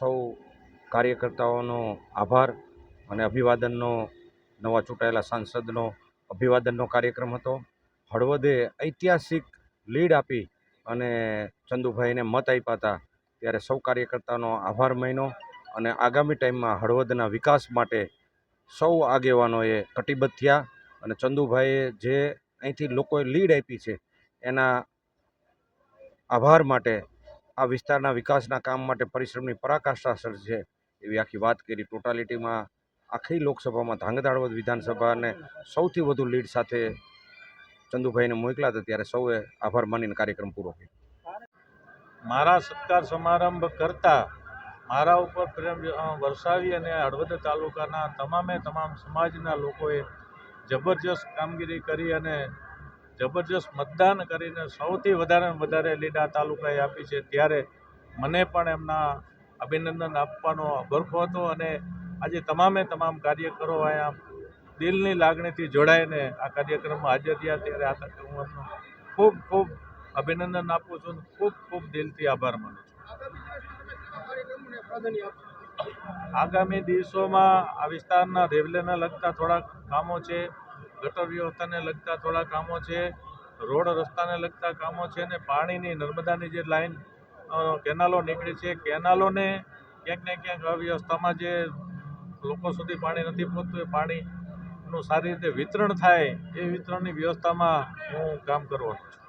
સૌ કાર્યકર્તાઓનો આભાર અને અભિવાદનનો, નવા ચૂંટાયેલા સાંસદનો અભિવાદનનો કાર્યક્રમ હતો. હળવદે ઐતિહાસિક લીડ આપી અને ચંદુભાઈને મત આપ્યા હતા, ત્યારે સૌ કાર્યકર્તાનો આભાર માન્યો અને આગામી ટાઈમમાં હળવદના વિકાસ માટે સૌ આગેવાનોએ કટિબદ્ધ થયા અને ચંદુભાઈએ જે અહીંથી લોકોએ લીડ આપી છે એના આભાર માટે, આ વિસ્તારના વિકાસના કામ માટે પરિશ્રમની પરાકાષ્ઠા સર્જે એવી આખી વાત કરી. ટોટાલિટીમાં આખી લોકસભામાં ધાંગધ્રા હળવદ વિધાનસભાને સૌથી વધુ લીડ સાથે ચંદુભાઈને મોકલ્યા હતા, ત્યારે સૌએ આભાર માનીને કાર્યક્રમ પૂરો કર્યો. મારા સત્કાર સમારંભ કરતા મારા ઉપર પ્રેમ વરસાવી અને હળવદ તાલુકાના તમામ સમાજના લોકોએ જબરજસ્ત કામગીરી કરી અને જબરજસ્ત મતદાન કરીને સૌથી વધારે લીડ આ તાલુકાએ આપી છે. ત્યારે મને પણ એમના અભિનંદન આપવાનો ભરખો હતો અને આજે તમામ કાર્યકરો અહીંયા દિલની લાગણીથી જોડાઈને આ કાર્યક્રમમાં હાજર થયા, ત્યારે આ હું એમનો ખૂબ અભિનંદન આપું છું, ખૂબ દિલથી આભાર માનું છું. આગામી દિવસોમાં આ વિસ્તારના રેલવેને લગતા થોડાક કામો છે, ગટર વ્યવસ્થાને લગતા થોડા કામો છે, રોડ રસ્તાને લગતા કામો છે અને પાણીની નર્મદાની જે લાઈન કેનાલો નીકળી છે, કેનાલોને ક્યાંક ને ક્યાંક અવ્યવસ્થામાં જે લોકો સુધી પાણી નથી પહોંચતું, એ પાણીનું સારી રીતે વિતરણ થાય એ વિતરણની વ્યવસ્થામાં હું કામ કરવાનો છું.